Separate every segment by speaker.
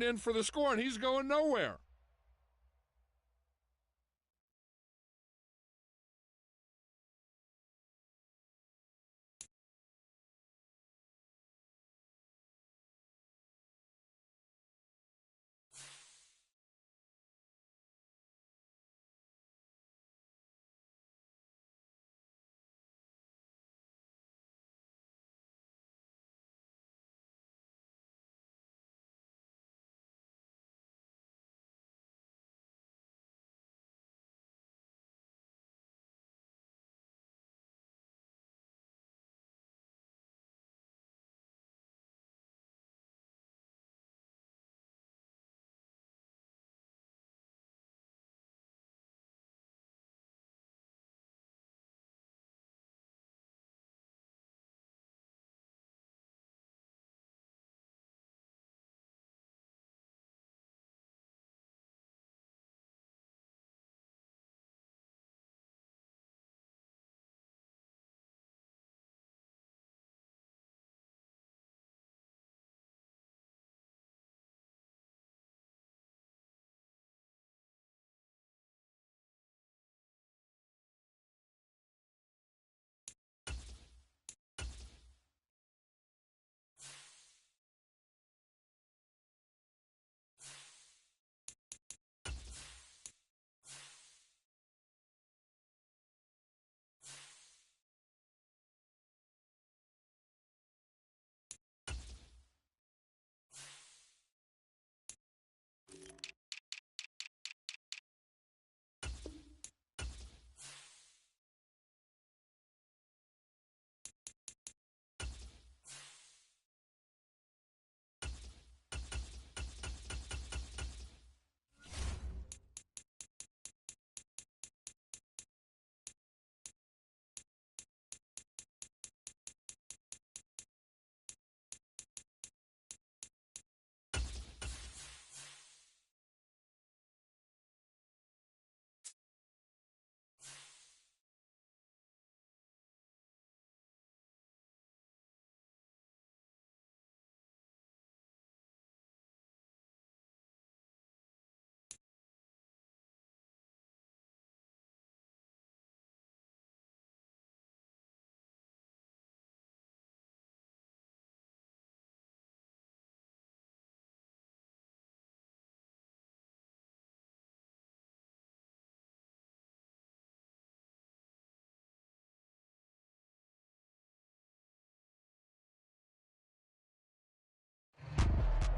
Speaker 1: in for the score, and he's going nowhere.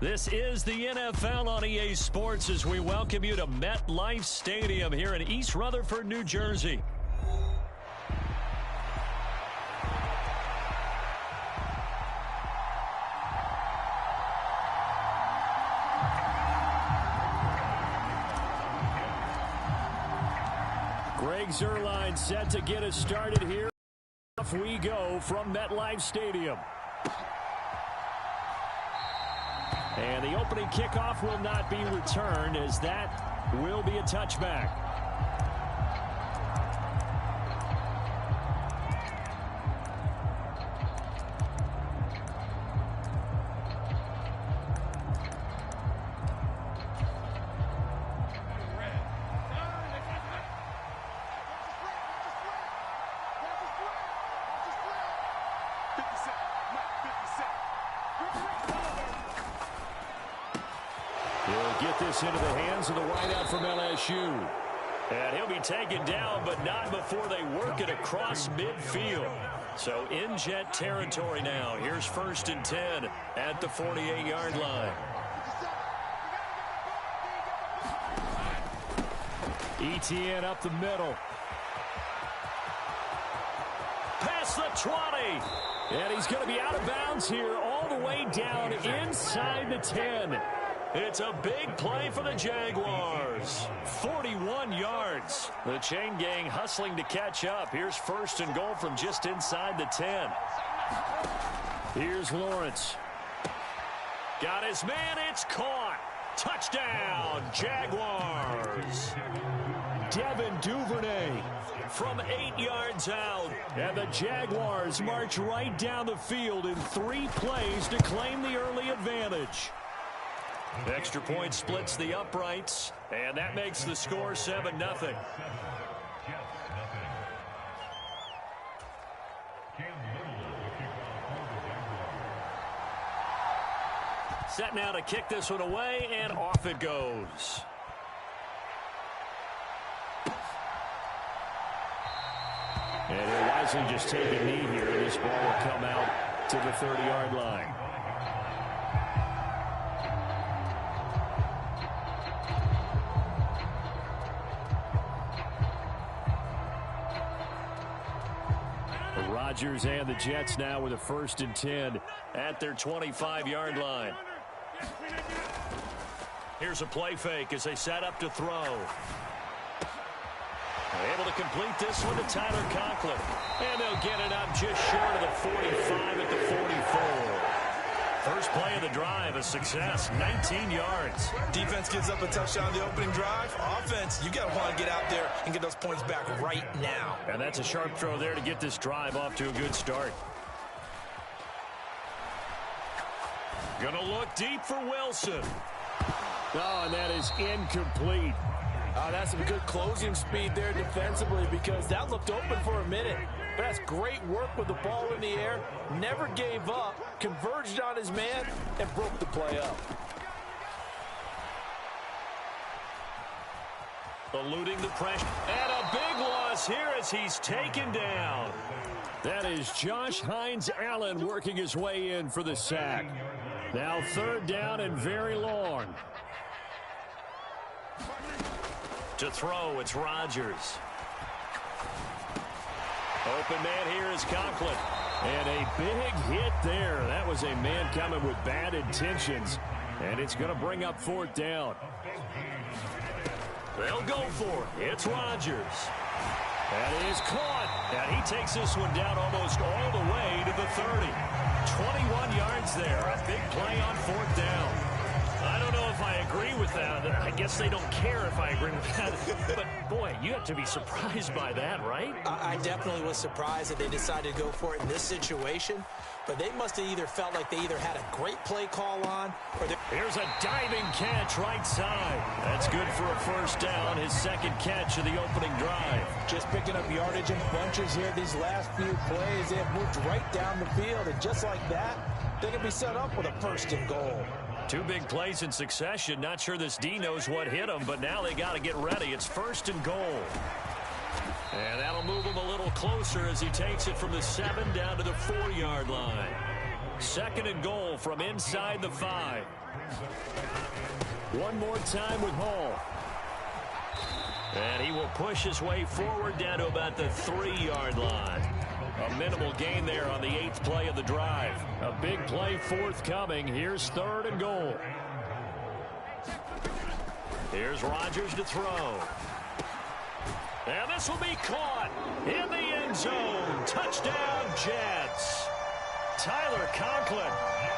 Speaker 2: This is the NFL on EA Sports as we welcome you to MetLife Stadium here in East Rutherford, New Jersey. Greg Zuerlein set to get us started here. Off we go from MetLife Stadium. And the opening kickoff will not be returned as that will be a touchback. Into the hands of the wideout from LSU. And he'll be taken down, but not before they work it across midfield. So in jet territory now. Here's 1st and 10 at the 48-yard line. ETN up the middle. Past the 20. And he's going to be out of bounds here all the way down inside the 10. It's a big play for the Jaguars. 41 yards. The chain gang hustling to catch up. Here's 1st and goal from just inside the 10. Here's Lawrence. Got his man. It's caught. Touchdown, Jaguars. Devin Duvernay from 8 yards out. And the Jaguars march right down the field in 3 plays to claim the early advantage. Extra point splits the uprights, and that makes the score 7-0. Set now to kick this one away, and off it goes. And he'll wisely just take a knee here. This ball will come out to the 30-yard line. The Rodgers and the Jets now with a 1st and 10 at their 25-yard line. Here's a play fake as they set up to throw. Able to complete this one to Tyler Conklin. And they'll get it up just short of the 45 at the 44. First play of the drive, a success, 19 yards.
Speaker 3: Defense gives up a touchdown the opening drive. Offense, you got to want to get out there and get those points back right now.
Speaker 2: And that's a sharp throw there to get this drive off to a good start. Gonna look deep for Wilson. Oh, and that is incomplete.
Speaker 4: That's some good closing speed there defensively because that looked open for a minute. But that's great work with the ball in the air. Never gave up, converged on his man, and broke the play up.
Speaker 2: Eluding the pressure. And a big loss here as he's taken down. That is Josh Hines-Allen working his way in for the sack. Now 3rd down and very long. To throw, it's Rodgers. Open man here is Conklin. And a big hit there. That was a man coming with bad intentions. And it's going to bring up 4th down. They'll go for it. It's Rodgers. That is caught. And he takes this one down almost all the way to the 30. 21 yards there. A big play on 4th down. I don't know if I agree with that. I guess they don't care if I agree with that. But, boy, you have to be surprised by that, right?
Speaker 4: I definitely was surprised that they decided to go for it in this situation. But they must have either felt like they either had a great play call on or
Speaker 2: here's a diving catch right side. That's good for a 1st down, his 2nd catch of the opening drive.
Speaker 4: Just picking up yardage in bunches here these last few plays. They have moved right down the field, and just like that, they can be set up with a 1st and goal.
Speaker 2: 2 big plays in succession. Not sure this D knows what hit him, but now they got to get ready. It's 1st and goal. And that'll move him a little closer as he takes it from the 7 down to the 4-yard line. 2nd and goal from inside the 5. One more time with Hall. And he will push his way forward down to about the 3-yard line. A minimal gain there on the 8th play of the drive. A big play forthcoming. Here's 3rd and goal. Here's Rodgers to throw. And this will be caught in the end zone. Touchdown, Jets. Tyler Conklin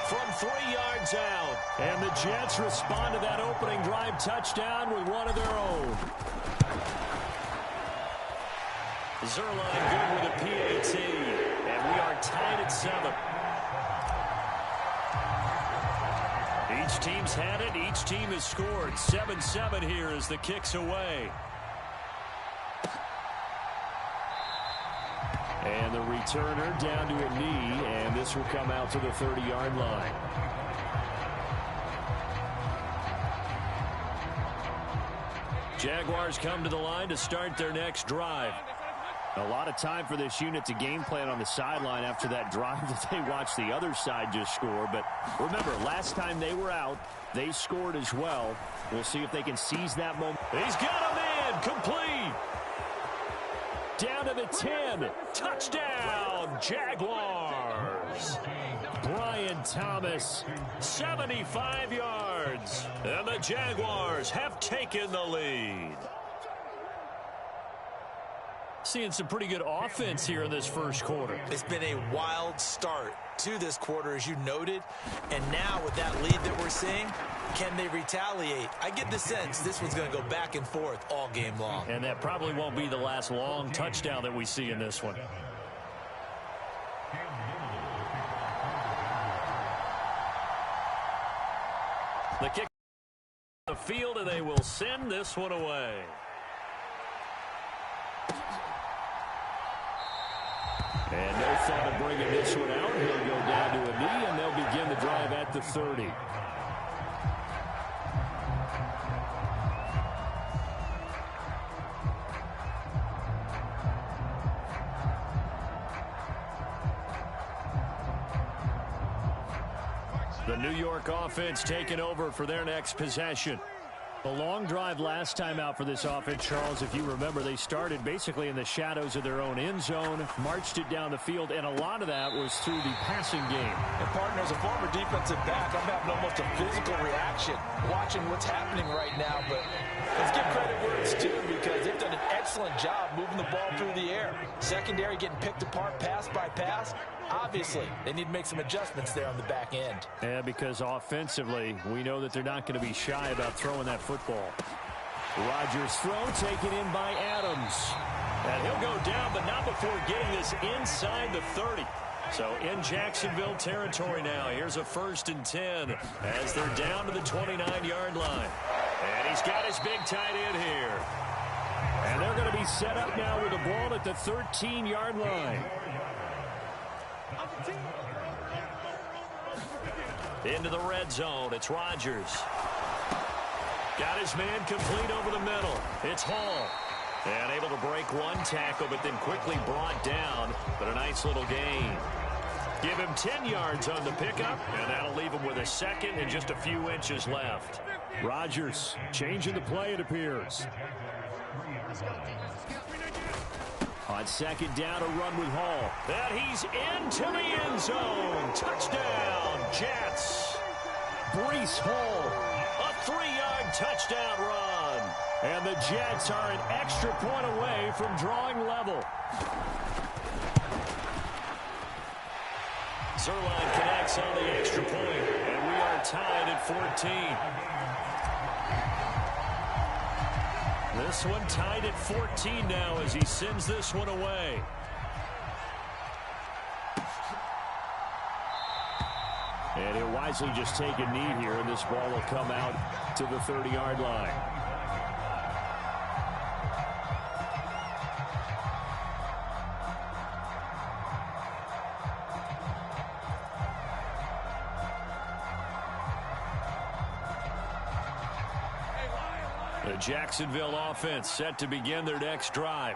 Speaker 2: from 3 yards out. And the Jets respond to that opening drive touchdown with one of their own. Zerline good with a PAT. And we are tied at 7. Each team's had it. Each team has scored. 7-7 here as the kick's away. And the returner down to a knee, and this will come out to the 30-yard line. Jaguars come to the line to start their next drive. A lot of time for this unit to game plan on the sideline after that drive that they watched the other side just score. But remember, last time they were out, they scored as well. We'll see if they can seize that moment. He's got a man complete. Down to the 10. Touchdown, Jaguars. Brian Thomas, 75 yards. And the Jaguars have taken the lead. Seeing some pretty good offense here in this first quarter.
Speaker 4: It's been a wild start to this quarter, as you noted. And now with that lead that we're seeing, can they retaliate? I get the sense this one's going to go back and forth all game long.
Speaker 2: And that probably won't be the last long touchdown that we see in this one. The kick. the field, and they will send this one away. And no thought of bringing this one out. He'll go down to a knee, and they'll begin the drive at the 30. The New York offense taking over for their next possession. The long drive last time out for this offense, Charles, if you remember, they started basically in the shadows of their own end zone, marched it down the field, and a lot of that was through the passing game.
Speaker 4: And partner, as a former defensive back, I'm having almost a physical reaction watching what's happening right now. But let's give credit where it's due, because they've done an excellent job moving the ball through the air. Secondary getting picked apart pass by pass. Obviously, they need to make some adjustments there on the back end.
Speaker 2: Yeah, because offensively, we know that they're not going to be shy about throwing that football. Rodgers' throw taken in by Adams. And he'll go down, but not before getting this inside the 30. So in Jacksonville territory now. Here's a 1st and 10 as they're down to the 29-yard line. And he's got his big tight end here. And they're going to be set up now with the ball at the 13-yard line. Into the red zone. It's Rodgers. Got his man complete over the middle. It's Hall. And able to break one tackle, but then quickly brought down. But a nice little gain. Give him 10 yards on the pickup, and that'll leave him with a second and just a few inches left.
Speaker 5: Rodgers changing the play, it appears.
Speaker 2: On 2nd down, a run with Hall. And he's into the end zone. Touchdown, Jets. Breece Hall, a 3-yard touchdown run. And the Jets are an extra point away from drawing level. Zerline connects on the extra point, and we are tied at 14. This one tied at 14 now as he sends this one away. And he'll wisely just take a knee here, and this ball will come out to the 30-yard line. The Jacksonville offense set to begin their next drive.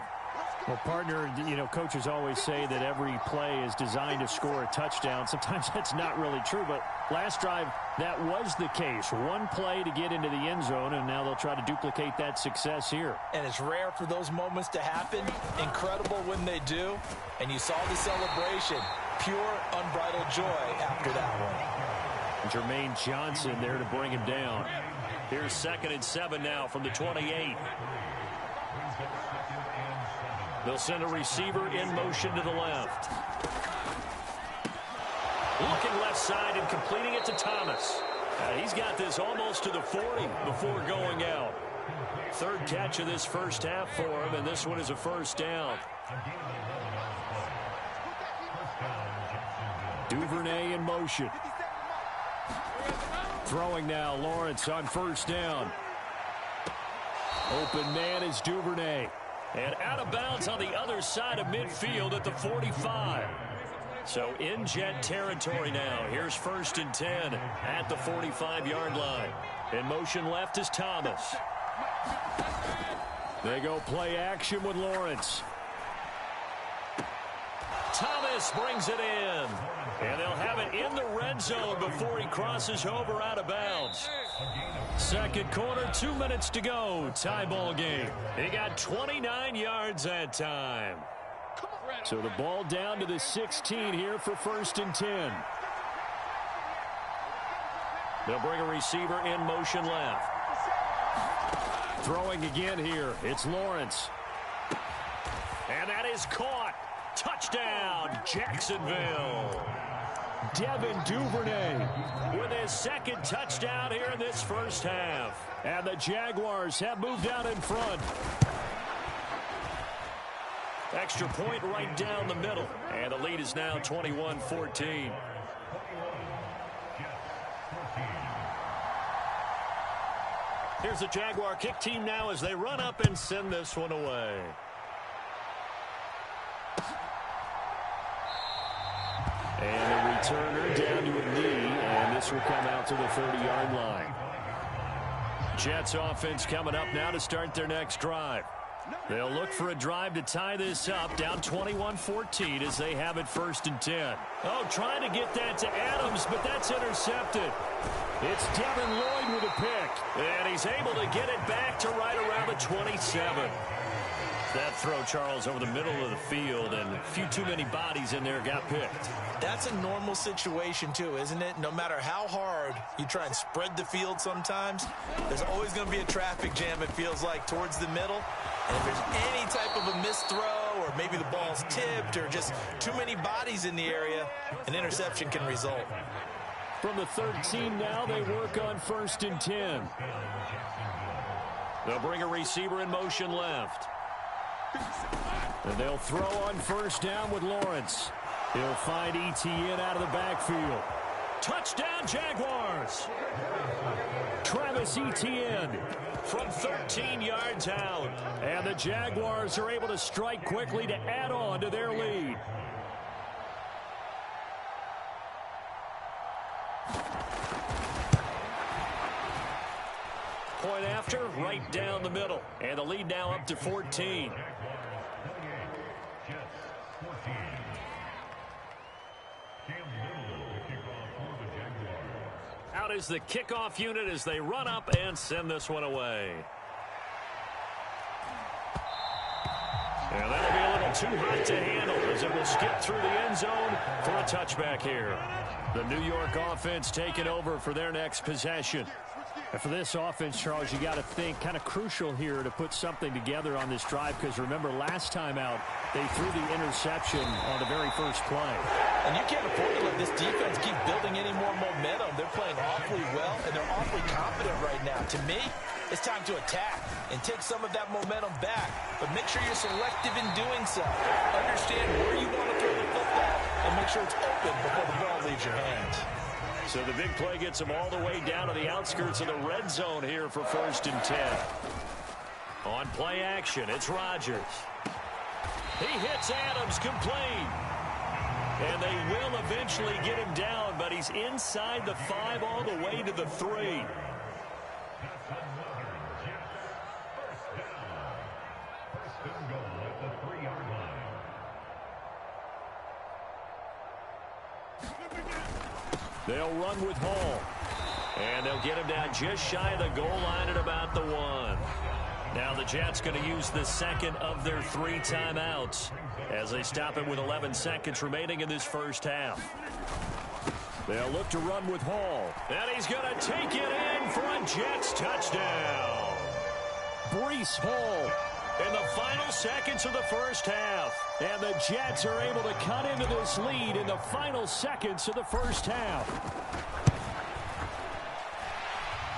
Speaker 5: Well, partner, you know, coaches always say that every play is designed to score a touchdown. Sometimes that's not really true, but last drive, that was the case. One play to get into the end zone, and now they'll try to duplicate that success here.
Speaker 4: And it's rare for those moments to happen. Incredible when they do. And you saw the celebration. Pure, unbridled joy after that one.
Speaker 2: Jermaine Johnson there to bring him down. Here's 2nd and 7 now from the 28. They'll send a receiver in motion to the left. Looking left side and completing it to Thomas. He's got this almost to the 40 before going out. 3rd catch of this first half for him, and this one is a 1st down. Duvernay in motion. Throwing now, Lawrence on 1st down. Open man is Duvernay. And out of bounds on the other side of midfield at the 45. So in Jet territory now. Here's 1st and 10 at the 45-yard line. In motion left is Thomas. They go play action with Lawrence. Thomas brings it in. And they'll have it in the red zone before he crosses over out of bounds. 2nd quarter, 2 minutes to go. Tie ball game. He got 29 yards that time. So the ball down to the 16 here for 1st and 10. They'll bring a receiver in motion left. Throwing again here. It's Lawrence. And that is caught. Touchdown, Jacksonville. Devin Duvernay with his 2nd touchdown here in this first half. And the Jaguars have moved out in front. Extra point right down the middle. And the lead is now 21-14. Here's the Jaguar kick team now as they run up and send this one away. And the returner down to a knee, and this will come out to the 30-yard line. Jets offense coming up now to start their next drive. They'll look for a drive to tie this up, down 21-14 as they have it 1st and 10. Oh, trying to get that to Adams, but that's intercepted. It's Devin Lloyd with a pick, and he's able to get it back to right around the 27. That throw, Charles, over the middle of the field, and a few too many bodies in there got picked.
Speaker 3: That's a normal situation, too, isn't it? No matter how hard you try and spread the field sometimes, there's always going to be a traffic jam, it feels like, towards the middle. And if there's any type of a missed throw, or maybe the ball's tipped, or just too many bodies in the area, an interception can result.
Speaker 5: From the 13 now, they work on 1st and 10.
Speaker 2: They'll bring a receiver in motion left.
Speaker 5: And they'll throw on 1st down with Lawrence. He'll find Etienne out of the backfield.
Speaker 2: Touchdown, Jaguars!
Speaker 5: Travis Etienne
Speaker 2: from 13 yards out.
Speaker 5: And the Jaguars are able to strike quickly to add on to their lead.
Speaker 2: Point after, right down the middle. And the lead now up to 14. Out is the kickoff unit as they run up and send this one away. And that'll be a little too hot to handle as it will skip through the end zone for a touchback here. The New York offense taking over for their next possession.
Speaker 5: And for this offense, Charles, you got to think kind of crucial here to put something together on this drive, because remember last time out they threw the interception on the very first play.
Speaker 3: And you can't afford to let this defense keep building any more momentum. They're playing awfully well, and they're awfully confident right now. To me, it's time to attack and take some of that momentum back, but make sure you're selective in doing so. Understand where you want to throw the football and make sure it's open before the ball leaves your hands.
Speaker 2: So the big play gets them all the way down to the outskirts of the red zone here for 1st and 10. On play action, it's Rodgers. He hits Adams complete. And they will eventually get him down, but he's inside the 5 all the way to the 3. They'll run with Hall. And they'll get him down just shy of the goal line at about the 1. Now the Jets going to use the second of their 3 timeouts as they stop it with 11 seconds remaining in this first half. They'll look to run with Hall. And he's going to take it in for a Jets touchdown. Breece Hall in the final seconds of the first half.
Speaker 5: And the Jets are able to cut into this lead in the final seconds of the first half.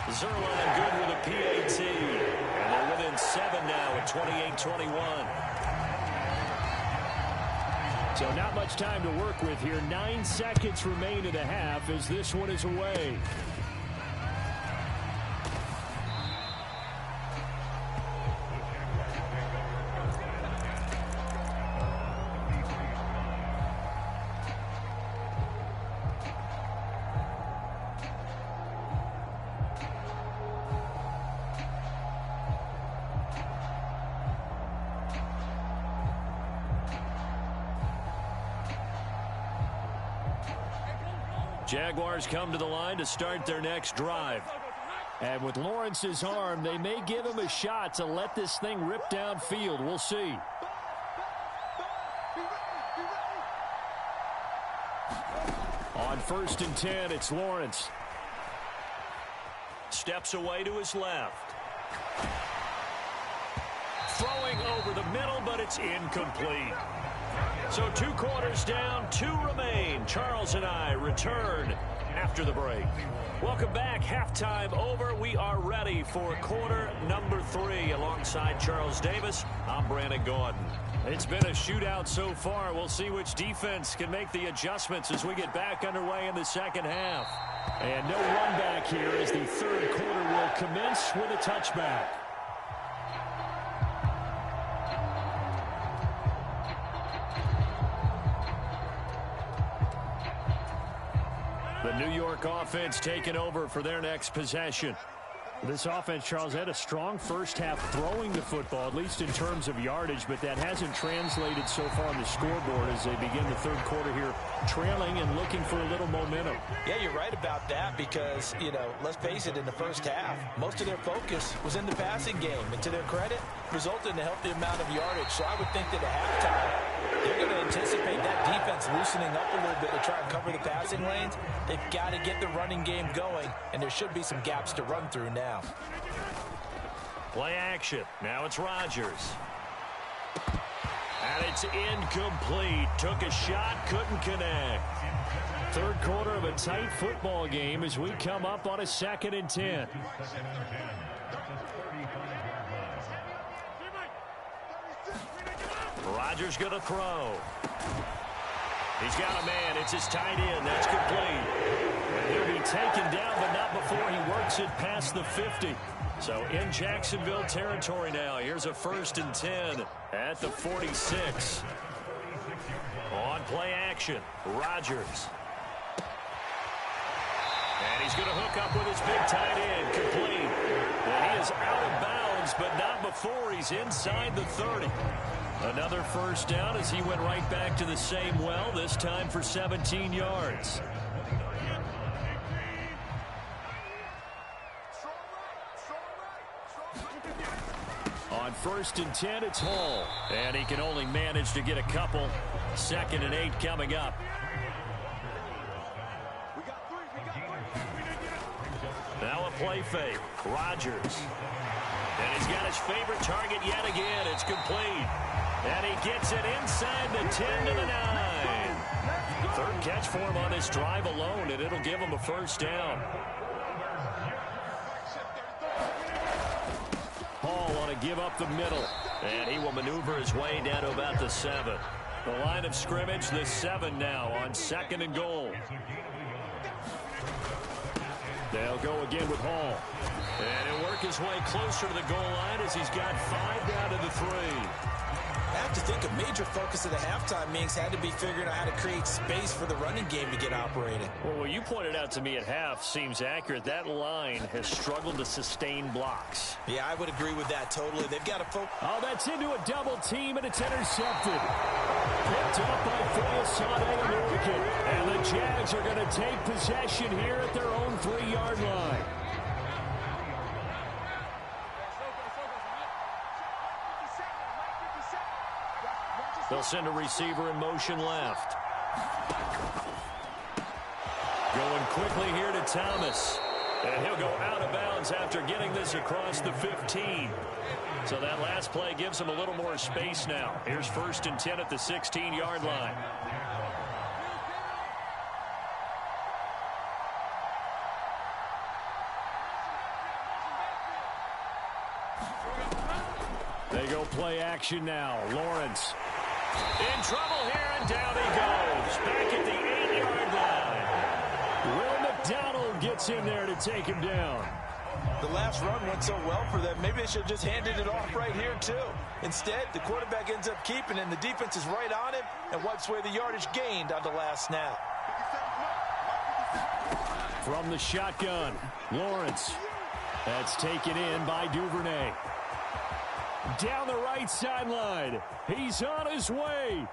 Speaker 2: Zerline good with a PAT. And they're within 7 now at 28-21.
Speaker 5: So not much time to work with here. 9 seconds remain in the half as this one is away.
Speaker 2: Jaguars come to the line to start their next drive.
Speaker 5: And with Lawrence's arm, they may give him a shot to let this thing rip downfield. We'll see. On 1st and 10, it's Lawrence.
Speaker 2: Steps away to his left. Throwing over the middle, but it's incomplete. So 2 quarters down, 2 remain. Charles and I return after the break. Welcome back. Halftime over. We are ready for quarter number 3 alongside Charles Davis. I'm Brandon Gordon. It's been a shootout so far. We'll see which defense can make the adjustments as we get back underway in the second half.
Speaker 5: And no run back here as the third quarter will commence with a touchback.
Speaker 2: The New York offense taking over for their next possession.
Speaker 5: This offense, Charles, had a strong first half throwing the football, at least in terms of yardage, but that hasn't translated so far on the scoreboard as they begin the third quarter here trailing and looking for a little momentum.
Speaker 3: Yeah, you're right about that because, let's face it, in the first half, most of their focus was in the passing game. And to their credit, resulted in a healthy amount of yardage. So I would think that at halftime, they're going to anticipate that defense loosening up a little bit to try and cover the passing lanes. They've got to get the running game going, and there should be some gaps to run through now.
Speaker 2: Play action. Now it's Rodgers. And it's incomplete. Took a shot, couldn't connect.
Speaker 5: Third quarter of a tight football game as we come up on a 2nd and 10.
Speaker 2: Rodgers going to throw. He's got a man. It's his tight end. That's complete. And he'll be taken down, but not before he works it past the 50. So in Jacksonville territory now. Here's a 1st and 10 at the 46. On play action, Rodgers. And he's going to hook up with his big tight end, complete. And he is out of bounds, but not before he's inside the 30. Another first down as he went right back to the same well, this time for 17 yards.
Speaker 5: On 1st and 10, it's Hall.
Speaker 2: And he can only manage to get a couple. 2nd and 8 coming up. Now a play fake. Rodgers. And he's got his favorite target yet again. It's complete. And he gets it inside the 10 to the 9. Third catch for him on this drive alone, and it'll give him a first down.
Speaker 5: Hall want to give up the middle.
Speaker 2: And he will maneuver his way down to about the 7. The line of scrimmage, the 7 now on 2nd and goal.
Speaker 5: They'll go again with Hall.
Speaker 2: And he'll work his way closer to the goal line as he's got 5 down to the 3.
Speaker 3: I have to think a major focus of the halftime meetings had to be figuring out how to create space for the running game to get operating.
Speaker 2: Well, what you pointed out to me at half seems accurate. That line has struggled to sustain blocks.
Speaker 3: Yeah, I would agree with that totally. They've got to focus.
Speaker 5: Oh, that's into a double team, and it's intercepted. Picked up by Fayasade and Orchid. And the Jags are going to take possession here at their own 3-yard line.
Speaker 2: They'll send a receiver in motion left. Going quickly here to Thomas. And he'll go out of bounds after getting this across the 15. So that last play gives him a little more space now. Here's 1st and 10 at the 16-yard line.
Speaker 5: They go play action now. Lawrence.
Speaker 2: In trouble here, and down he goes. Back at the 8-yard line.
Speaker 5: Will McDonald gets in there to take him down.
Speaker 3: The last run went so well for them. Maybe they should have just handed it off right here, too. Instead, the quarterback ends up keeping it, and the defense is right on him and wipes away the yardage gained on the last snap.
Speaker 5: From the shotgun, Lawrence. That's taken in by Duvernay. Down the right sideline. He's on his way.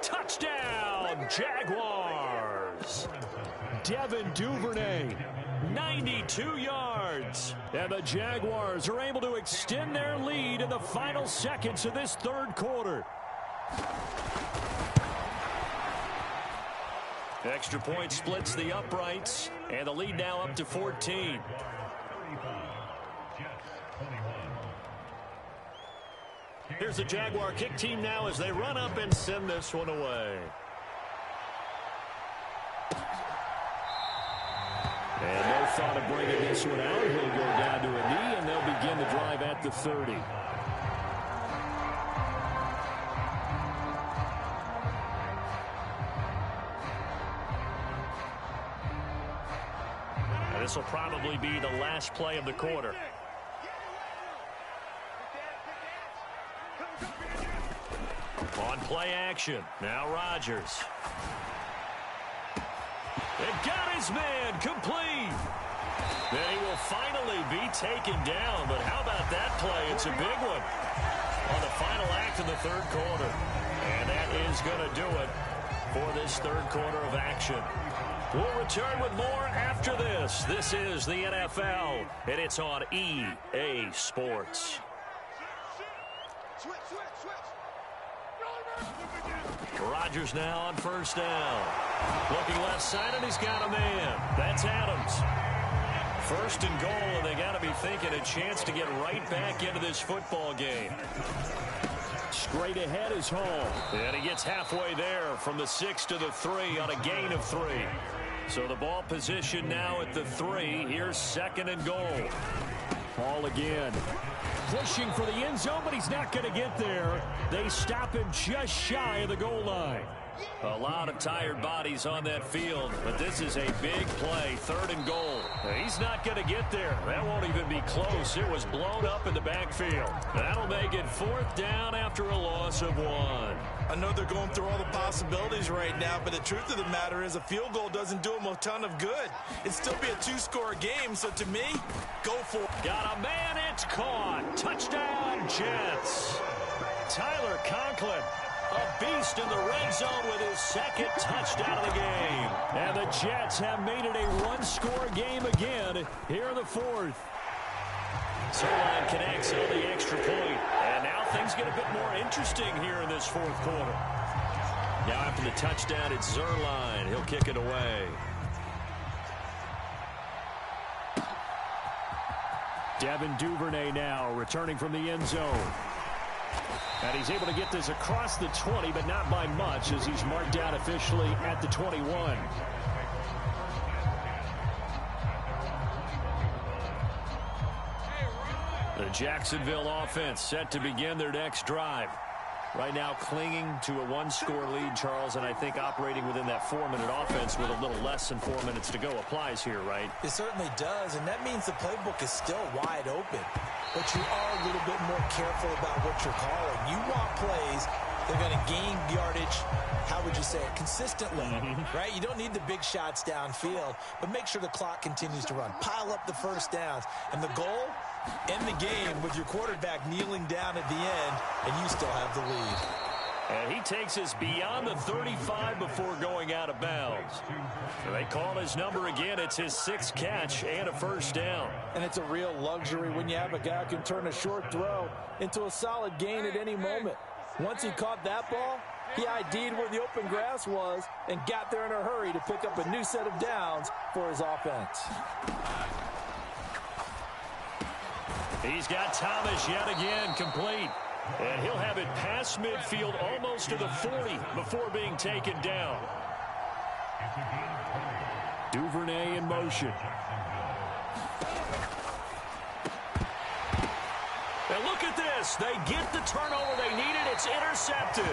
Speaker 2: Touchdown, Jaguars.
Speaker 5: Devin Duvernay,
Speaker 2: 92 yards.
Speaker 5: and the Jaguars are able to extend their lead in the final seconds of this third quarter.
Speaker 2: Extra point splits the uprights, and the lead now up to 14. Here's the Jaguar kick team now as they run up and send this one away.
Speaker 5: And no
Speaker 2: thought of bringing this one out. He'll go down to a knee, and they'll begin the drive at the 30. This will probably be the last play of the quarter. On play action. Now Rodgers. It got his man complete. Then he will finally be taken down. But how about that play? It's a big one on the final act of the third quarter. And that is going to do it for this third quarter of action. We'll return with more after this. This is the NFL, and it's on EA Sports. Rodgers now on first down. Looking left side, and he's got a man. That's Adams. First and goal, and they got to be thinking a chance to get right back into this football game. Straight ahead is Hall. And he gets halfway there from the 6 to the 3 on a gain of 3. So the ball position now at the 3. Here's second and goal. Hall again. Pushing for the end zone, but he's not going to get there. They stop him just shy of the goal line. A lot of tired bodies on that field, but this is a big play, third and goal. He's not going to get there. That won't even be close. It was blown up in the backfield. That'll make it fourth down after a loss of 1.
Speaker 3: I know they're going through all the possibilities right now, but the truth of the matter is a field goal doesn't do them a ton of good. It'd still be a 2-score game, so to me, go for it.
Speaker 2: Got a man, it's caught. Touchdown, Jets. Tyler Conklin. A beast in the red zone with his second touchdown of the game. And the Jets have made it a one-score game again here in the fourth. Zerline connects on the extra point. And now things get a bit more interesting here in this fourth quarter. Now after the touchdown, it's Zerline. He'll kick it away.
Speaker 5: Devin Duvernay now returning from the end zone. And he's able to get this across the 20, but not by much as he's marked down officially at the 21.
Speaker 2: The Jacksonville offense set to begin their next drive. Right now clinging to a one-score lead, Charles, and I think operating within that 4-minute offense with a little less than 4 minutes to go applies here, right?
Speaker 3: It certainly does, and that means the playbook is still wide open. But you are a little bit more careful about what you're calling. You want plays that are going to gain yardage, how would you say it, consistently, right? You don't need the big shots downfield, but make sure the clock continues to run. Pile up the first downs, and the goal, end the game with your quarterback kneeling down at the end, and you still have the lead.
Speaker 2: And he takes us beyond the 35 before going out of bounds. So they call his number again. It's his 6th catch and a first down.
Speaker 4: And it's a real luxury when you have a guy who can turn a short throw into a solid gain at any moment. Once he caught that ball, he ID'd where the open grass was and got there in a hurry to pick up a new set of downs for his offense.
Speaker 2: He's got Thomas yet again complete. And he'll have it past midfield almost to the 40 before being taken down.
Speaker 5: Duvernay in motion.
Speaker 2: And look at this. They get the turnover they needed. It's intercepted.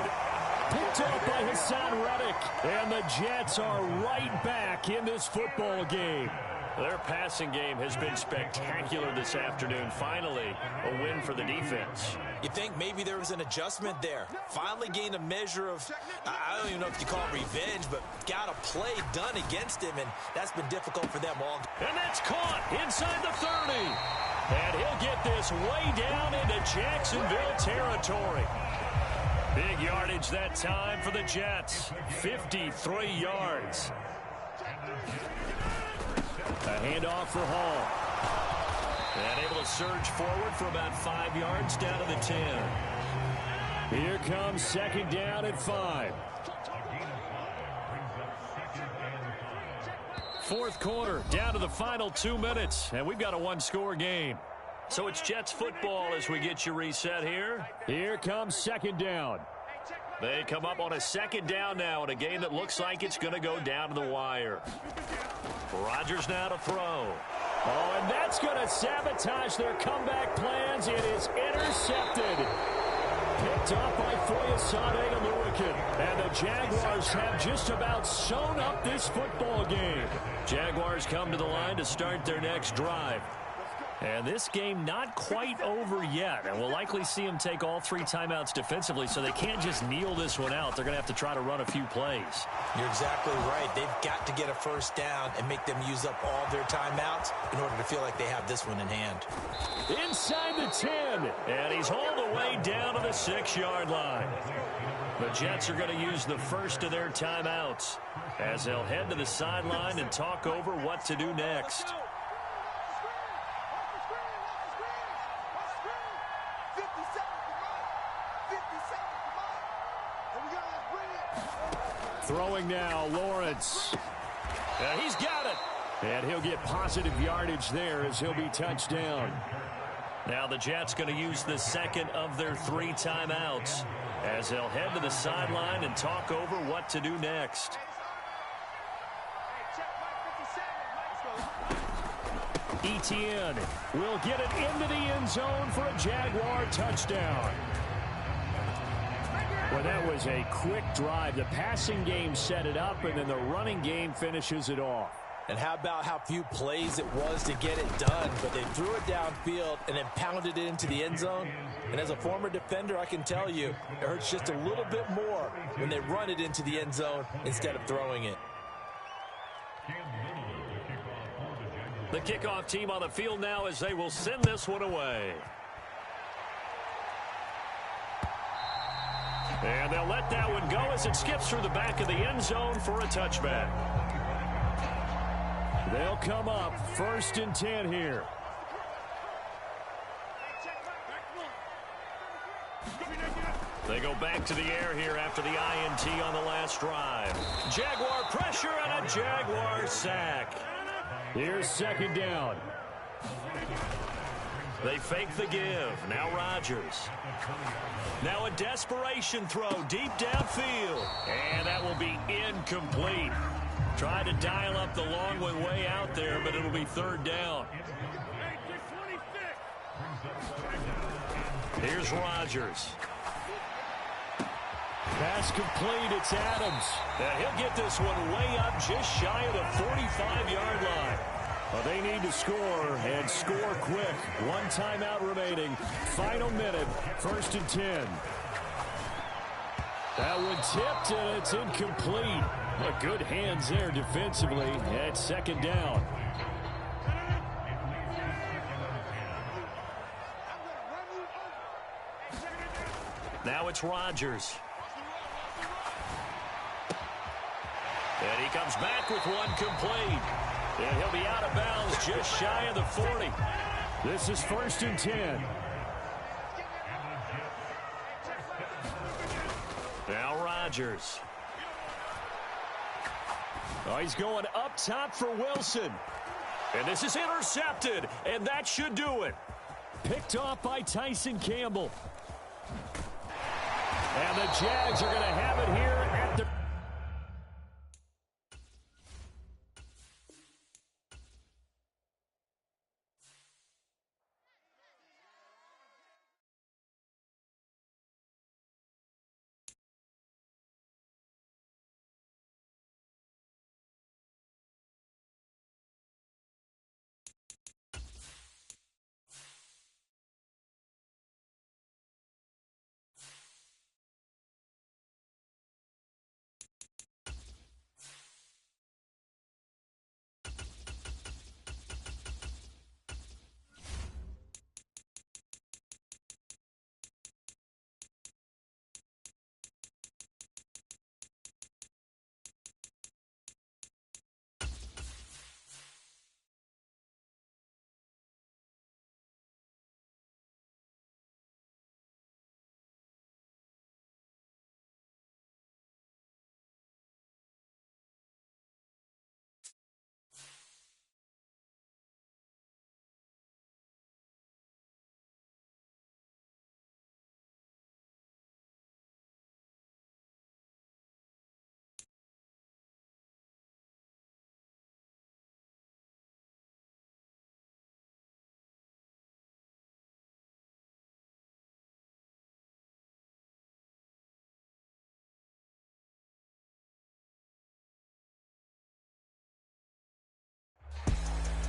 Speaker 5: Picked up by Hassan Reddick. And the Jets are right back in this football game.
Speaker 2: Their passing game has been spectacular this afternoon. Finally, a win for the defense.
Speaker 3: You think maybe there was an adjustment there. Finally gained a measure of, I don't even know if you call it revenge, but got a play done against him, and that's been difficult for them all.
Speaker 2: And that's caught inside the 30. And he'll get this way down into Jacksonville territory. Big yardage that time for the Jets. 53 yards.
Speaker 5: A handoff for Hall.
Speaker 2: And able to surge forward for about 5 yards down to the 10.
Speaker 5: Here comes second down at 5.
Speaker 2: Fourth quarter, down to the final 2 minutes, and we've got a one-score game. So it's Jets football as we get you reset here.
Speaker 5: Here comes second down.
Speaker 2: They come up on a second down now in a game that looks like it's going to go down to the wire. Rodgers now to throw. Oh, and that's going to sabotage their comeback plans. It is intercepted. Picked off by Foyesade Oluwakin. And the Jaguars have just about sewn up this football game. Jaguars come to the line to start their next drive. And this game not quite over yet. And we'll likely see them take all 3 timeouts defensively, so they can't just kneel this one out. They're going to have to try to run a few plays.
Speaker 3: You're exactly right. They've got to get a first down and make them use up all their timeouts in order to feel like they have this one in hand.
Speaker 2: Inside the 10. And he's hauled away down to the 6-yard line. The Jets are going to use the first of their timeouts as they'll head to the sideline and talk over what to do next.
Speaker 5: Throwing now, Lawrence.
Speaker 2: He's got it.
Speaker 5: And he'll get positive yardage there as he'll be touched down.
Speaker 2: Now the Jets going to use the second of their 3 timeouts as they'll head to the sideline and talk over what to do next. Etienne will get it into the end zone for a Jaguar touchdown.
Speaker 5: Well, that was a quick drive. The passing game set it up, and then the running game finishes it off.
Speaker 3: And how about how few plays it was to get it done, but they threw it downfield and then pounded it into the end zone. And as a former defender, I can tell you, it hurts just a little bit more when they run it into the end zone instead of throwing it.
Speaker 2: The kickoff team on the field now as they will send this one away. And they'll let that one go as it skips through the back of the end zone for a touchback.
Speaker 5: They'll come up 1st and 10 here.
Speaker 2: They go back to the air here after the INT on the last drive. Jaguar pressure and a Jaguar sack.
Speaker 5: Here's 2nd down.
Speaker 2: They fake the give. Now Rodgers. Now a desperation throw deep downfield. And that will be incomplete. Tried to dial up the long way out there, but it'll be 3rd down. Here's Rodgers.
Speaker 5: Pass complete. It's Adams.
Speaker 2: And he'll get this one way up just shy of the 45-yard line.
Speaker 5: Well, they need to score, and score quick. 1 timeout remaining. Final minute, 1st and 10. That one tipped, and it's incomplete. Well, good hands there defensively at 2nd down.
Speaker 2: Now it's Rodgers. And he comes back with one complete. And he'll be out of bounds just shy of the 40.
Speaker 5: This is 1st and 10.
Speaker 2: Now Rodgers.
Speaker 5: Oh, he's going up top for Wilson.
Speaker 2: And this is intercepted. And that should do it.
Speaker 5: Picked off by Tyson Campbell. And the Jags are going to have it here at the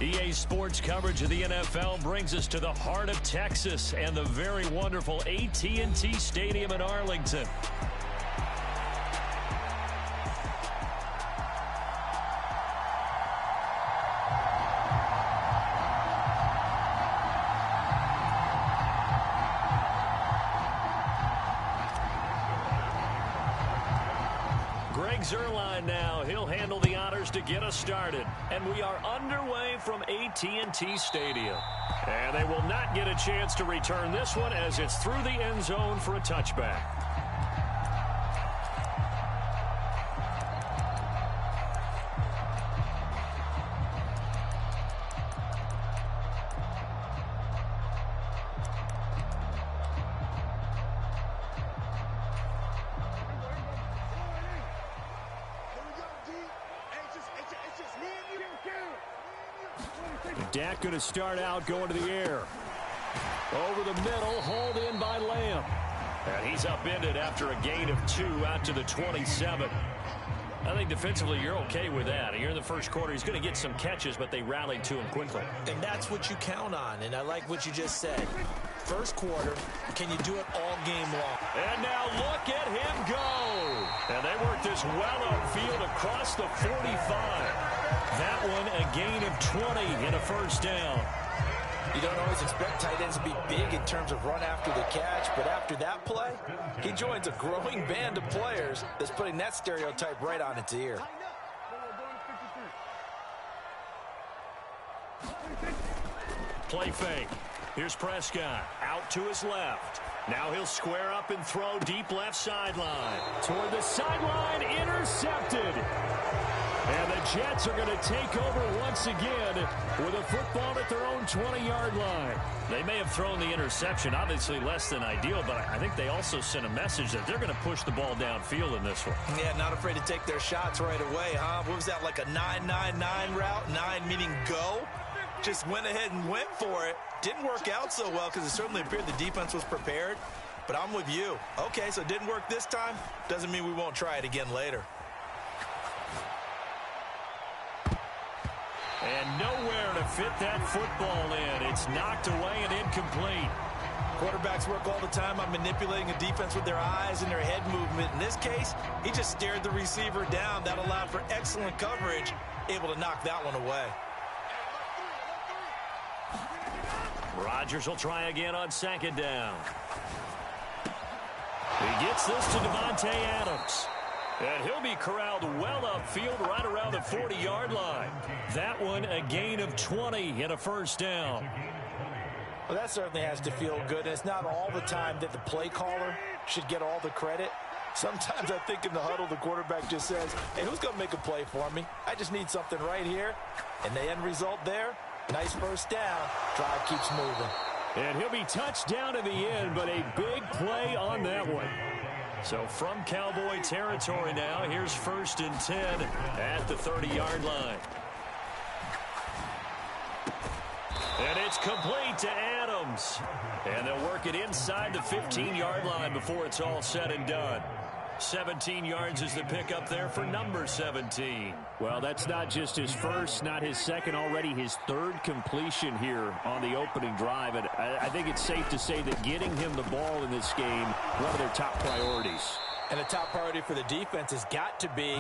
Speaker 2: EA Sports coverage of the NFL brings us to the heart of Texas and the very wonderful AT&T Stadium in Arlington. Zerline now. He'll handle the honors to get us started. And we are underway from AT&T Stadium. And they will not get a chance to return this one as it's through the end zone for a touchback. Dak going to start out going to the air. Over the middle, hauled in by Lamb. And he's upended after a gain of 2 out to the 27. I think defensively you're okay with that. Here in the first quarter, he's going to get some catches, but they rallied to him quickly.
Speaker 3: And that's what you count on, and I like what you just said. First quarter, can you do it all game long?
Speaker 2: And now look at him go. And they work this well upfield across the 45. That one a gain of 20 and a first down.
Speaker 3: You don't always expect tight ends to be big in terms of run after the catch, but after that play, he joins a growing band of players that's putting that stereotype right on its ear.
Speaker 2: Play fake. Here's Prescott out to his left. Now he'll square up and throw deep left sideline. Toward the sideline, intercepted. And the Jets are going to take over once again with a football at their own 20-yard line. They may have thrown the interception, obviously less than ideal, but I think they also sent a message that they're going to push the ball downfield in this one.
Speaker 3: Yeah, not afraid to take their shots right away, huh? What was that, like a 9-9-9 route? 9 meaning go? Just went ahead and went for it. Didn't work out so well because it certainly appeared the defense was prepared. But I'm with you. Okay, so it didn't work this time. Doesn't mean we won't try it again later.
Speaker 2: And nowhere to fit that football in. It's knocked away and incomplete.
Speaker 3: Quarterbacks work all the time on manipulating a defense with their eyes and their head movement. In this case, he just stared the receiver down. That allowed for excellent coverage, able to knock that one away.
Speaker 2: Rodgers will try again on second down. He gets this to Devontae Adams. And he'll be corralled well upfield right around the 40-yard line. That one a gain of 20 and a first down.
Speaker 3: Well, that certainly has to feel good. And it's not all the time that the play caller should get all the credit. Sometimes I think in the huddle the quarterback just says, hey, who's going to make a play for me? I just need something right here. And the end result there, nice first down. Drive keeps moving.
Speaker 2: And he'll be touched down in the end, but a big play on that one. So from Cowboy territory now, here's 1st and 10 at the 30-yard line. And it's complete to Adams. And they'll work it inside the 15-yard line before it's all said and done. 17 yards is the pickup there for number 17.
Speaker 5: Well, that's not just his first, not his second, already his third completion here on the opening drive. And I think it's safe to say that getting him the ball in this game, one of their top priorities.
Speaker 3: And a top priority for the defense has got to be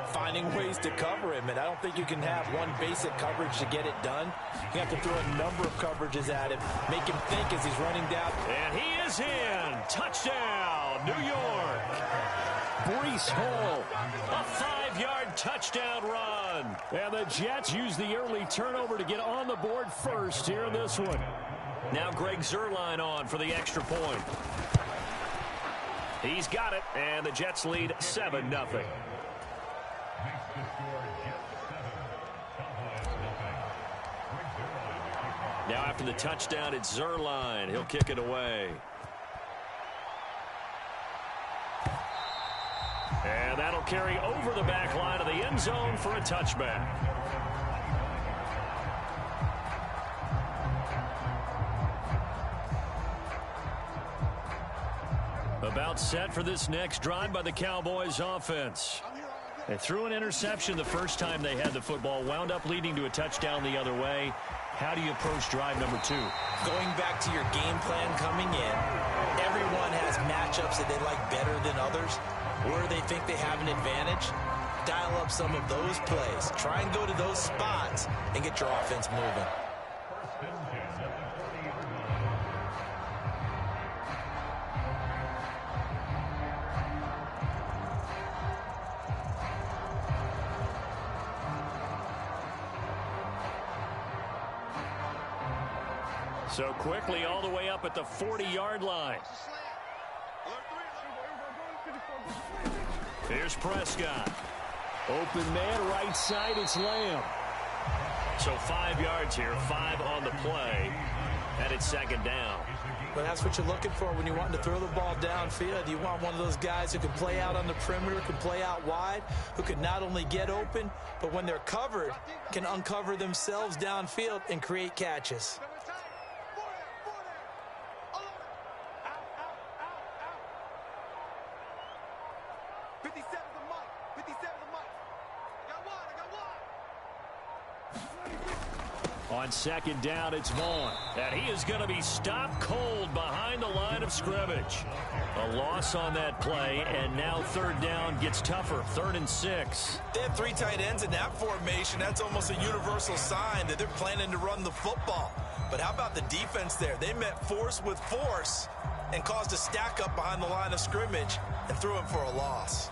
Speaker 3: finding ways to cover him. And I don't think you can have one basic coverage to get it done. You have to throw a number of coverages at him, make him think as he's running down.
Speaker 2: And he is in. Touchdown, New York.
Speaker 5: Breece Hall.
Speaker 2: A 5-yard touchdown run.
Speaker 5: And the Jets use the early turnover to get on the board first here in this one.
Speaker 2: Now Greg Zuerlein on for the extra point. He's got it, and the Jets lead 7-0. Now after the touchdown, it's Zuerlein. He'll kick it away. And that'll carry over the back line of the end zone for a touchback. About set for this next drive by the Cowboys offense. They threw an interception the first time they had the football, wound up leading to a touchdown the other way. How do you approach drive number 2?
Speaker 3: Going back to your game plan coming in, everyone has matchups that they like better than others, where they think they have an advantage. Dial up some of those plays. Try and go to those spots and get your offense moving.
Speaker 2: So quickly all the way up at the 40-yard line. Here's Prescott. Open man, right side, it's Lamb. So 5 yards here, 5 on the play, and it's second down.
Speaker 3: But that's what you're looking for when you want to throw the ball downfield. You want one of those guys who can play out on the perimeter, can play out wide, who can not only get open, but when they're covered, can uncover themselves downfield and create catches.
Speaker 2: On second down, it's Vaughn. And he is going to be stopped cold behind the line of scrimmage. A loss on that play, and now third down gets tougher. 3rd and 6.
Speaker 3: They have 3 tight ends in that formation. That's almost a universal sign that they're planning to run the football. But how about the defense there? They met force with force and caused a stack up behind the line of scrimmage and threw him for a loss.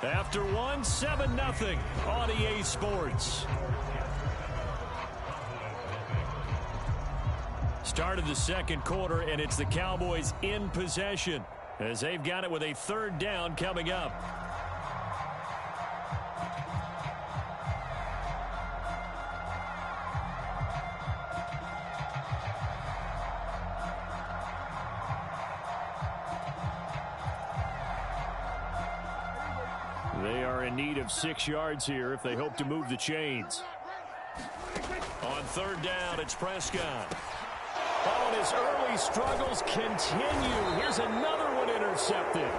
Speaker 2: After 1, 7-0 on EA Sports. Started the second quarter, and it's the Cowboys in possession as they've got it with a 3rd down coming up. They are in need of 6 yards here if they hope to move the chains. On 3rd down, it's Prescott. Oh, and his early struggles continue. Here's another one intercepted.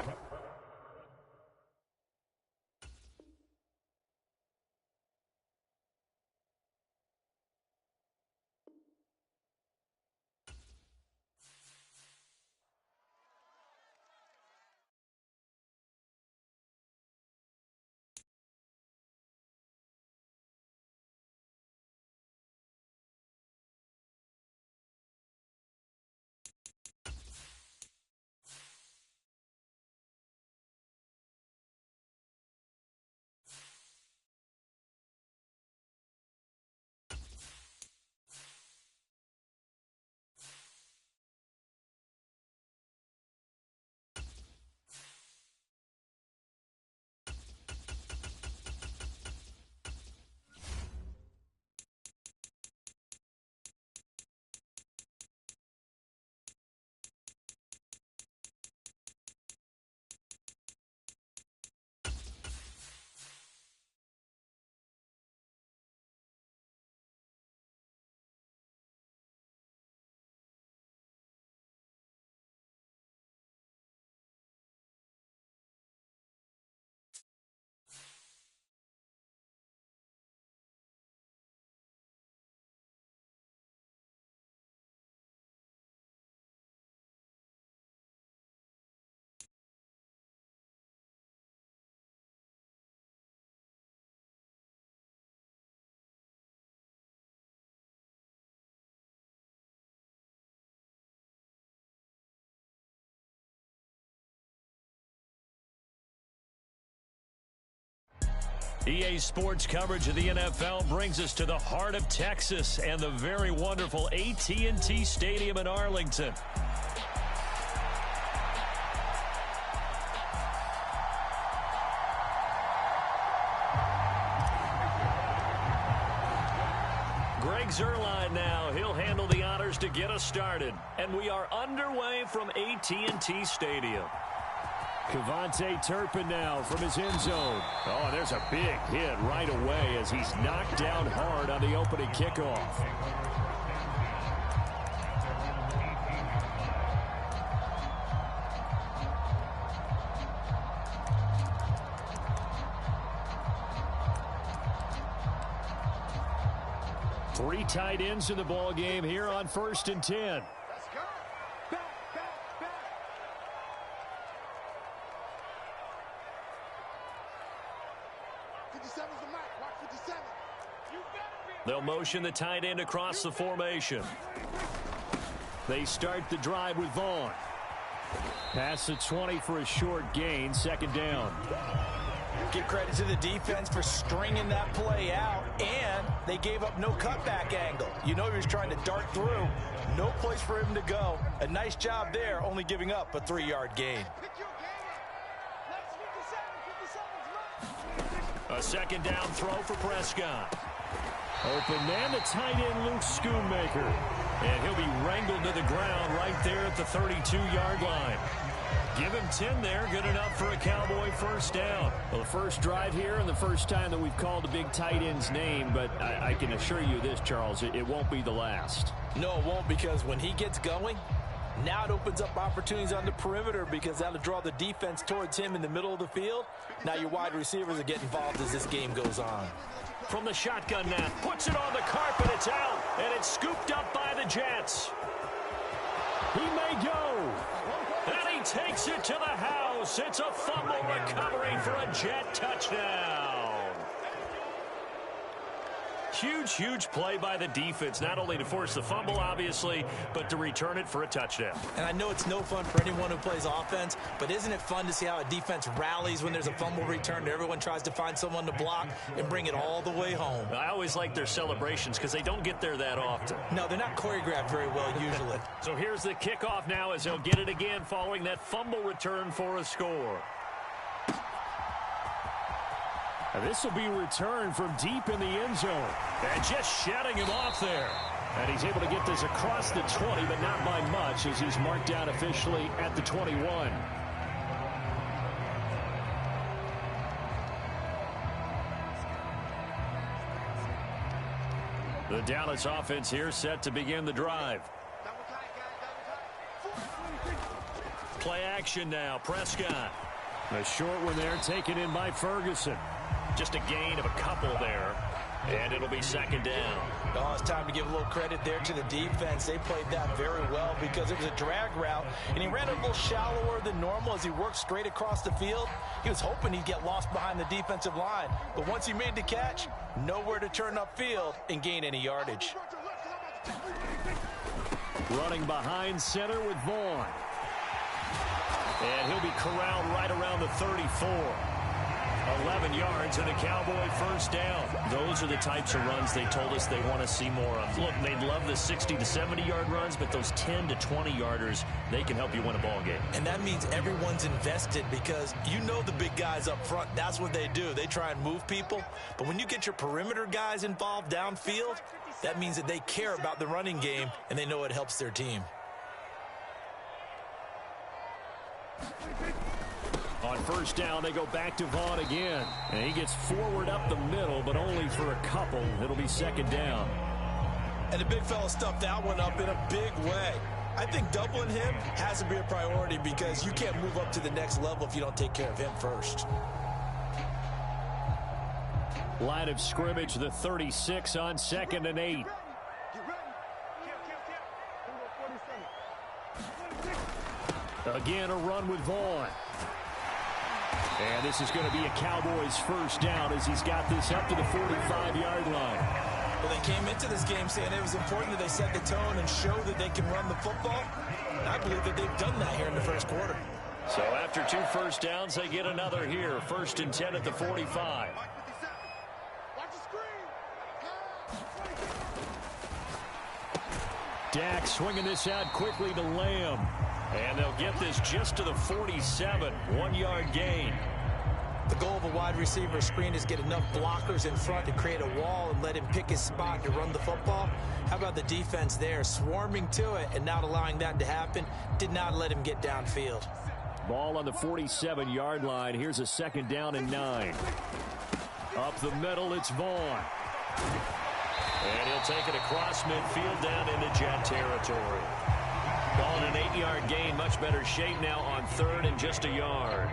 Speaker 2: EA Sports coverage of the NFL brings us to the heart of Texas and the very wonderful AT&T Stadium in Arlington. Greg Zuerlein now. He'll handle the honors to get us started. And we are underway from AT&T Stadium.
Speaker 5: Kevontae Turpin now from his end zone. Oh, there's a big hit right away as he's knocked down hard on the opening kickoff. Three tight ends in the ball game here on 1st and 10.
Speaker 6: Let's go. Back. 57's the mic. Watch 57.
Speaker 2: They'll motion the tight end across the formation.
Speaker 5: They start the drive with Vaughn. Pass the 20 for a short gain, 2nd down.
Speaker 3: Give credit to the defense for stringing that play out, and they gave up no cutback angle. You know he was trying to dart through. No place for him to go. A nice job there, only giving up a 3-yard gain.
Speaker 2: A 2nd down throw for Prescott.
Speaker 5: Open man, the tight end Luke Schoonmaker.
Speaker 2: And he'll be wrangled to the ground right there at the 32-yard line. Give him 10 there, good enough for a Cowboy 1st down.
Speaker 5: Well, the first drive here and the first time that we've called a big tight end's name, but I can assure you this, Charles, it won't be the last.
Speaker 3: No, it won't, because when he gets going, now it opens up opportunities on the perimeter because that'll draw the defense towards him in the middle of the field. Now your wide receivers will get involved as this game goes on.
Speaker 2: From the shotgun now, puts it on the carpet, it's out, and it's scooped up by the Jets.
Speaker 5: He may go.
Speaker 2: And he takes it to the house. It's a fumble recovery for a Jet touchdown. Huge play by the defense, not only to force the fumble, obviously, but to return it for a touchdown.
Speaker 3: And I know it's no fun for anyone who plays offense, but isn't it fun to see how a defense rallies when there's a fumble return and everyone tries to find someone to block and bring it all the way home?
Speaker 2: I always like their celebrations because they don't get there that often.
Speaker 3: No, they're not choreographed very well usually.
Speaker 2: So here's the kickoff now as they'll get it again following that fumble return for a score.
Speaker 5: This will be returned from deep in the end zone.
Speaker 2: And just shutting him off there.
Speaker 5: And he's able to get this across the 20, but not by much as he's marked down officially at the 21.
Speaker 2: The Dallas offense here set to begin the drive. Play action now, Prescott.
Speaker 5: A short one there taken in by Ferguson.
Speaker 2: Just a gain of a couple there, and it'll be 2nd down.
Speaker 3: Oh, it's time to give a little credit there to the defense. They played that very well because it was a drag route, and he ran a little shallower than normal as he worked straight across the field. He was hoping he'd get lost behind the defensive line, but once he made the catch, nowhere to turn upfield and gain any yardage.
Speaker 5: Running behind center with Vaughn.
Speaker 2: And he'll be corralled right around the 34. 11 yards and a Cowboy 1st down. Those are the types of runs they told us they want to see more of. Look, they'd love the 60 to 70-yard runs, but those 10 to 20-yarders, they can help you win a ball game.
Speaker 3: And that means everyone's invested because you know the big guys up front, that's what they do. They try and move people. But when you get your perimeter guys involved downfield, that means that they care about the running game and they know it helps their team.
Speaker 5: On 1st down, they go back to Vaughn again. And he gets forward up the middle, but only for a couple. It'll be 2nd down.
Speaker 3: And the big fella stuffed that one up in a big way. I think doubling him has to be a priority because you can't move up to the next level if you don't take care of him first.
Speaker 5: Line of scrimmage, the 36 on 2nd and 8. Again, a run with Vaughn. And this is going to be a Cowboys 1st down as he's got this up to the 45-yard line.
Speaker 3: Well, they came into this game saying it was important that they set the tone and show that they can run the football. And I believe that they've done that here in the 1st quarter.
Speaker 2: So after 2 1st downs, they get another here. 1st and 10 at the 45.
Speaker 5: Dak swinging this out quickly to Lamb.
Speaker 2: And they'll get this just to the 47. 1-yard gain.
Speaker 3: The goal of a wide receiver screen is get enough blockers in front to create a wall and let him pick his spot to run the football. How about the defense there, swarming to it and not allowing that to happen? Did not let him get downfield.
Speaker 2: Ball on the 47-yard line. Here's a second down and 9. Up the middle, it's Vaughn. And he'll take it across midfield down into Jet territory. Calling an 8-yard gain, much better shape now on 3rd and just a yard.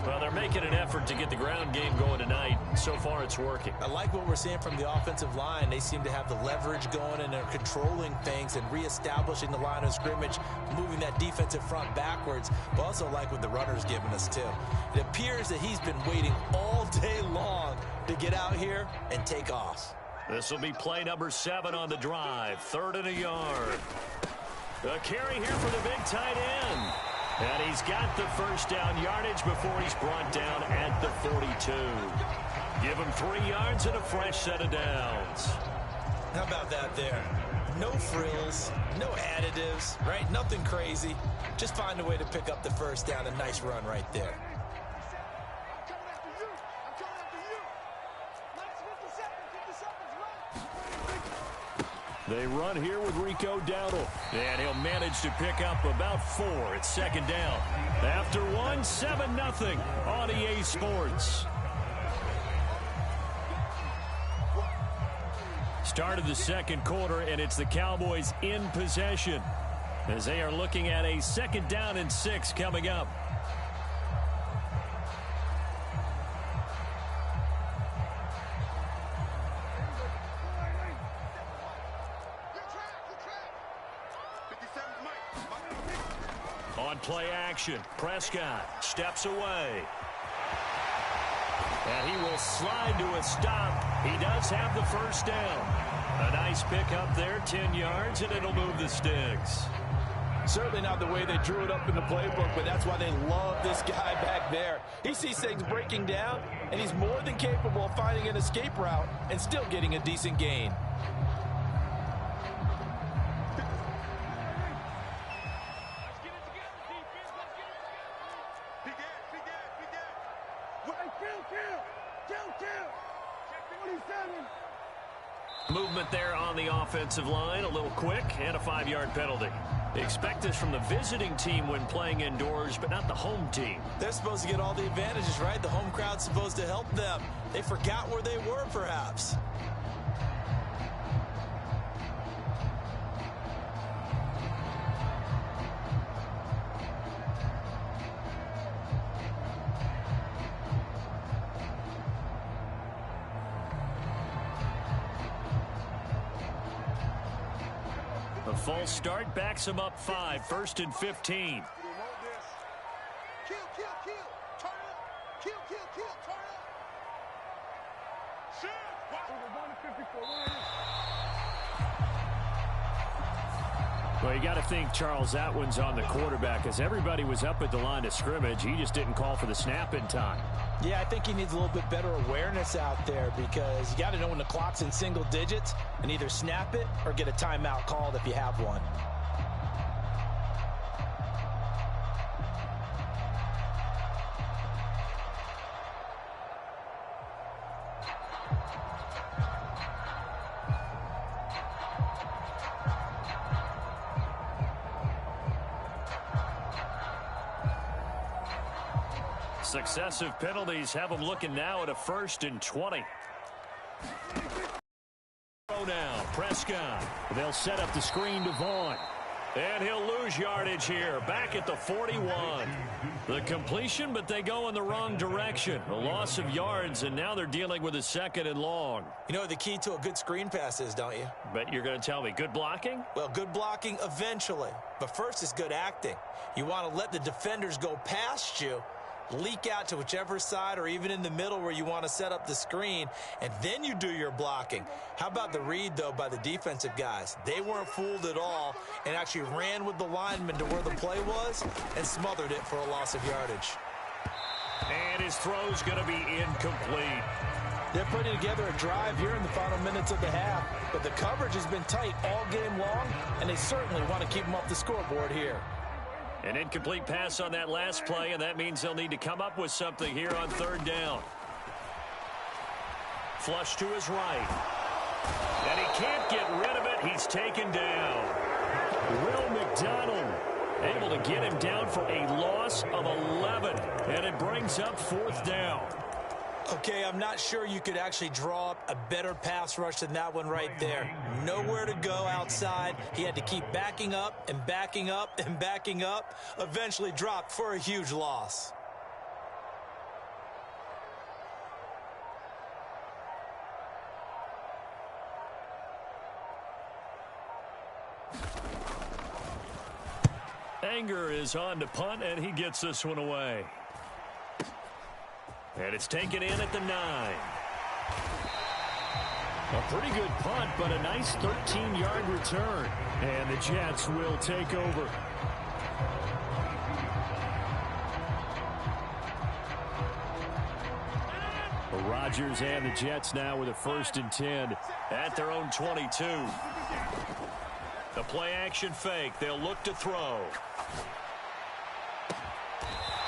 Speaker 2: Well, they're making an effort to get the ground game going tonight. So far, it's working.
Speaker 3: I like what we're seeing from the offensive line. They seem to have the leverage going, and they're controlling things and reestablishing the line of scrimmage, moving that defensive front backwards. But also like what the runner's giving us, too. It appears that he's been waiting all day long to get out here and take off.
Speaker 2: This will be play number 7 on the drive. 3rd and a yard. A carry here for the big tight end. And he's got the first down yardage before he's brought down at the 42. Give him 3 yards and a fresh set of downs.
Speaker 3: How about that there? No frills, no additives, right? Nothing crazy. Just find a way to pick up the first down. A nice run right there.
Speaker 2: They run here with Rico Dowdle. And he'll manage to pick up about 4. It's second down. After 1, 7-0 on EA Sports. Start of the second quarter, and it's the Cowboys in possession as they are looking at a 2nd down and 6 coming up. On play action, Prescott steps away. And he will slide to a stop. He does have the first down. A nice pickup there, 10 yards, and it'll move the sticks.
Speaker 4: Certainly not the way they drew it up in the playbook, but that's why they love this guy back there. He sees things breaking down, and he's more than capable of finding an escape route and still getting a decent gain.
Speaker 2: Movement there on the offensive line, a little quick, and a 5-yard penalty. They expect this from the visiting team when playing indoors, but not the home team.
Speaker 3: They're supposed to get all the advantages, right? The home crowd's supposed to help them. They forgot where they were, perhaps.
Speaker 2: A false start backs him up 5, 1st and 15. Well, you got to think, Charles, that one's on the quarterback, as everybody was up at the line of scrimmage. He just didn't call for the snap in time.
Speaker 3: Yeah, I think he needs a little bit better awareness out there, because you got to know when the clock's in single digits and either snap it or get a timeout called if you have one.
Speaker 2: Successive penalties have them looking now at a 1st and 20. Now, Prescott. They'll set up the screen to Vaughn. And he'll lose yardage here, back at the 41. The completion, but they go in the wrong direction. A loss of yards, and now they're dealing with a 2nd and long.
Speaker 3: You know what the key to a good screen pass is, don't you?
Speaker 2: Bet you're going to tell me. Good blocking?
Speaker 3: Well, good blocking eventually. But first is good acting. You want to let the defenders go past you, leak out to whichever side or even in the middle where you want to set up the screen, and then you do your blocking. How about the read, though, by the defensive guys? They weren't fooled at all and actually ran with the lineman to where the play was and smothered it for a loss of yardage.
Speaker 2: And his throw's going to be incomplete.
Speaker 4: They're putting together a drive here in the final minutes of the half, but the coverage has been tight all game long, and they certainly want to keep them off the scoreboard here.
Speaker 2: An incomplete pass on that last play, and that means they'll need to come up with something here on 3rd down. Flush to his right. And he can't get rid of it. He's taken down. Will McDonald Able to get him down for a loss of 11. And it brings up 4th down.
Speaker 3: Okay, I'm not sure you could actually draw up a better pass rush than that one right there. Nowhere to go outside. He had to keep backing up and backing up and backing up. Eventually dropped for a huge loss.
Speaker 2: Anger is on to punt, and he gets this one away. And it's taken in at the 9. A pretty good punt, but a nice 13-yard return. And the Jets will take over. Rodgers and the Jets now with a 1st and 10 at their own 22. The play-action fake. They'll look to throw.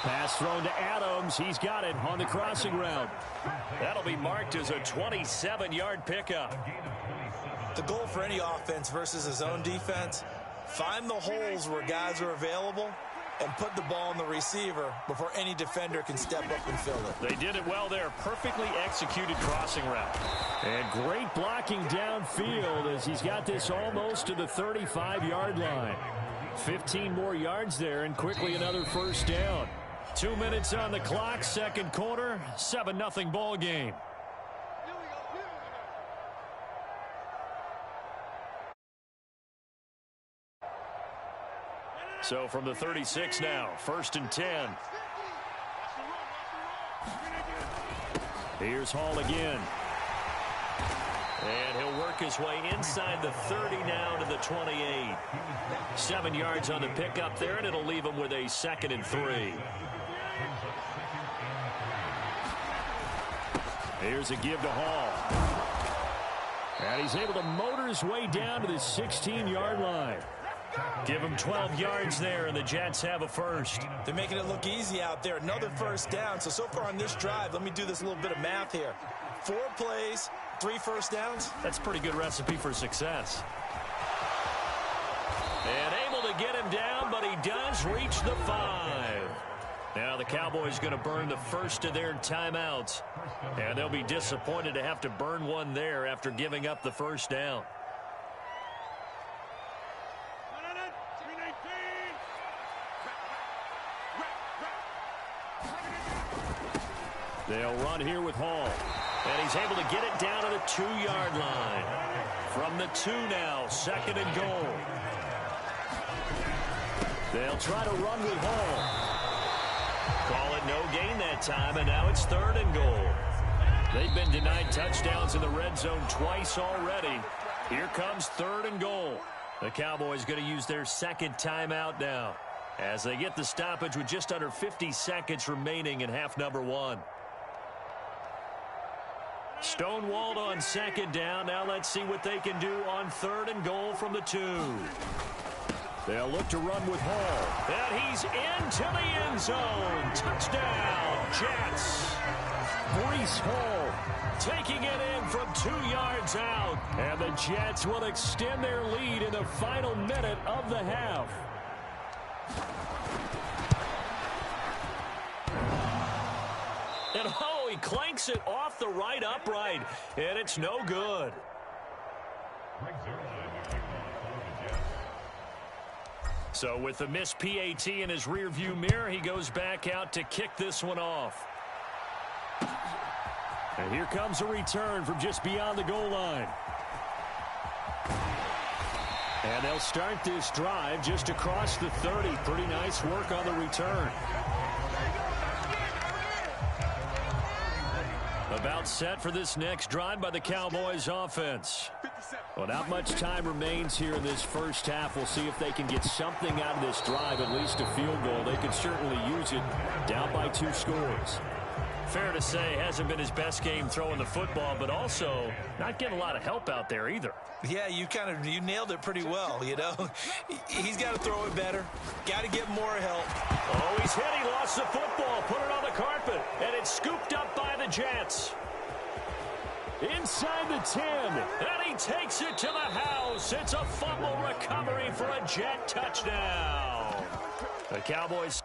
Speaker 2: Pass thrown to Adams. He's got it on the crossing route. That'll be marked as a 27-yard pickup.
Speaker 3: The goal for any offense versus his own defense, find the holes where guys are available and put the ball in the receiver before any defender can step up and fill it.
Speaker 2: They did it well there. Perfectly executed crossing route. And great blocking downfield as he's got this almost to the 35-yard line. 15 more yards there and quickly another 1st down. 2 minutes on the clock, 2nd quarter, 7-0 ball game. So from the 36 now, 1st and 10. Here's Hall again. And he'll work his way inside the 30 now to the 28. 7 yards on the pickup there, and it'll leave him with a 2nd and 3. Here's a give to Hall. And he's able to motor his way down to the 16-yard line. Give him 12 yards there, and the Jets have a 1st.
Speaker 3: They're making it look easy out there. Another 1st down. So far on this drive, let me do this little bit of math here. 4 plays, 3 1st downs.
Speaker 2: That's a pretty good recipe for success. And able to get him down, but he does reach the 5. Now the Cowboys going to burn the 1st of their timeouts. And they'll be disappointed to have to burn one there after giving up the 1st down. They'll run here with Hall. And he's able to get it down to the 2-yard line. From the 2 now, 2nd and goal. They'll try to run with Hall. Call it no gain that time, and now it's 3rd and goal. They've been denied touchdowns in the red zone twice already. Here comes 3rd and goal. The Cowboys going to use their 2nd timeout now as they get the stoppage with just under 50 seconds remaining in half number 1. Stonewalled on 2nd down. Now let's see what they can do on 3rd and goal from the 2. They'll look to run with Hall. And he's into the end zone. Touchdown, Jets. Breece Hall taking it in from 2 yards out. And the Jets will extend their lead in the final minute of the half. And oh, he clanks it off the right upright. And it's no good. So with the missed PAT in his rearview mirror, he goes back out to kick this one off. And here comes a return from just beyond the goal line. And they'll start this drive just across the 30. Pretty nice work on the return. About set for this next drive by the Cowboys offense. Well, not much time remains here in this first half. We'll see if they can get something out of this drive, at least a field goal. They could certainly use it down by 2 scores. Fair to say, hasn't been his best game throwing the football, but also not getting a lot of help out there either.
Speaker 3: Yeah, you nailed it pretty well, you know. He's got to throw it better. Got to get more help.
Speaker 2: Oh, he's hit. He lost the football. Put it on the carpet. And it's scooped up by the Jets. inside the 10, and he takes it to the house. It's a fumble recovery for a Jet touchdown. The Cowboys.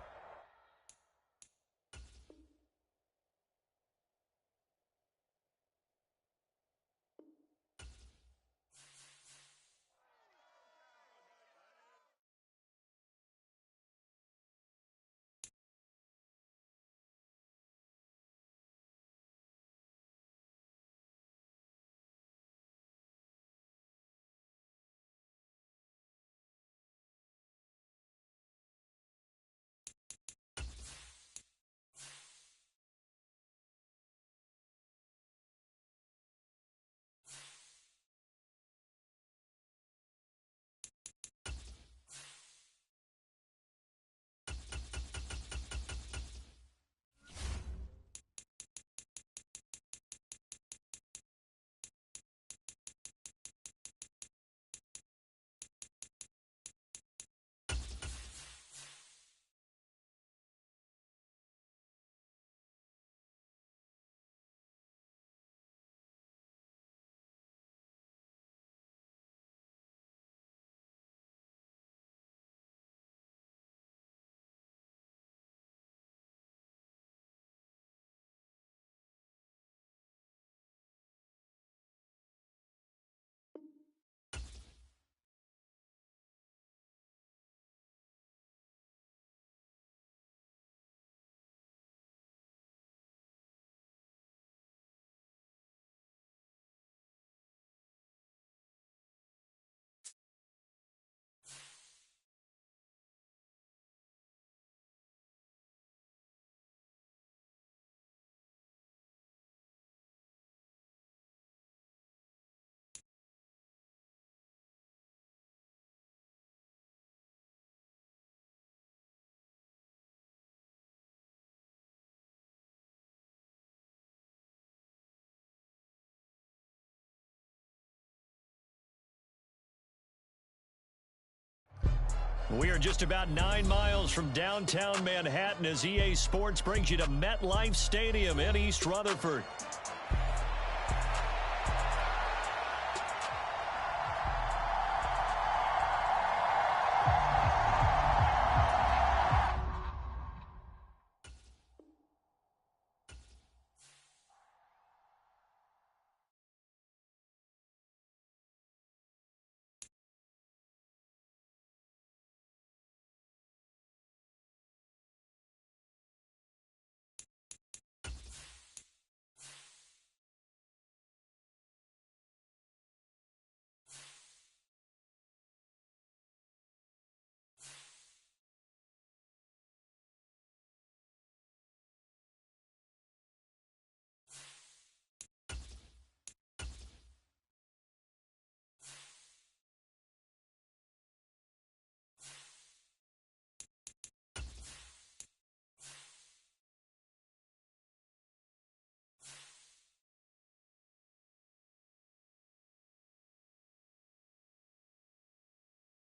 Speaker 2: We are just about 9 miles from downtown Manhattan as EA Sports brings you to MetLife Stadium in East Rutherford.